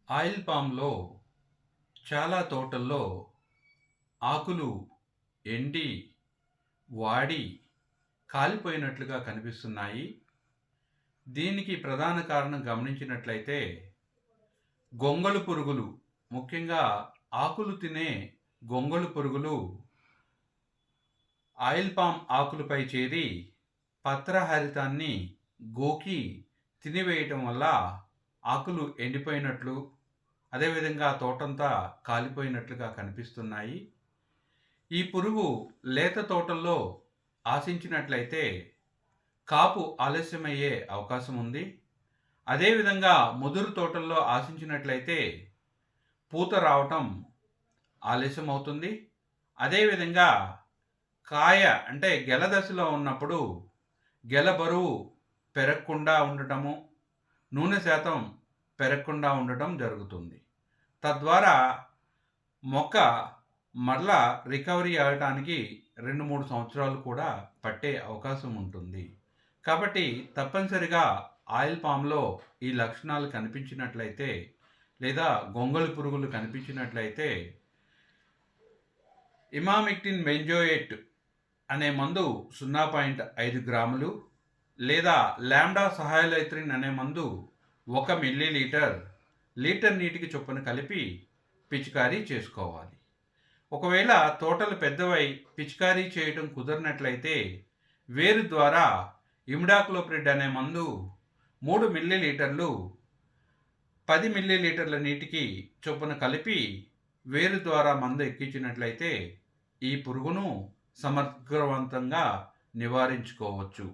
Oil పామ్‌లో చాలా తోటల్లో ఆకులు ఎండి, వాడి, కాలిపోయినట్లుగా కనిపిస్తున్నాయి. దీనికి ప్రధాన కారణం గమనించినట్లయితే గొంగళి పురుగులు, ముఖ్యంగా ఆకులు తినే గొంగళి పురుగులు ఆయిల్ పామ్ ఆకులపై చేరి పత్రహరితాన్ని గోకి తినివేయటం వల్ల ఆకులు ఎండిపోయినట్లు, అదేవిధంగా తోటంతా కాలిపోయినట్లుగా కనిపిస్తున్నాయి. ఈ పురుగు లేత తోటల్లో ఆశించినట్లయితే కాపు ఆలస్యమయ్యే అవకాశం ఉంది. అదేవిధంగా ముదురు తోటల్లో ఆశించినట్లయితే పూత రావటం ఆలస్యం అవుతుంది. అదేవిధంగా కాయ అంటే గెల దశలో ఉన్నప్పుడు గెల బరువు పెరగకుండా ఉండటము, నూనె శాతం పెరగకుండా ఉండటం జరుగుతుంది. తద్వారా మొక్క మరలా రికవరీ అవ్వటానికి 2, 3 సంవత్సరాలు కూడా పట్టే అవకాశం ఉంటుంది. కాబట్టి తప్పనిసరిగా ఆయిల్ పామ్‌లో ఈ లక్షణాలు కనిపించినట్లయితే, లేదా గొంగళి పురుగులు కనిపించినట్లయితే ఇమామిక్టిన్ బెంజోయేట్ అనే మందు 0.5 గ్రాములు, లేదా లాంబ్డా సహాయలైత్రిన్ అనే మందు 1 మిల్లీలీటర్ లీటర్ నీటికి చొప్పున కలిపి పిచికారీ చేసుకోవాలి. ఒకవేళ తోటలు పెద్దవై పిచికారీ చేయడం కుదరినట్లయితే వేరు ద్వారా ఇమిడాక్లోప్రిడ్ అనే మందు 3 మిల్లీలీటర్లు 10 మిల్లీలీటర్ల నీటికి చొప్పున కలిపి వేరు ద్వారా మందు ఎక్కించినట్లయితే ఈ పురుగును సమర్థవంతంగా నివారించుకోవచ్చు.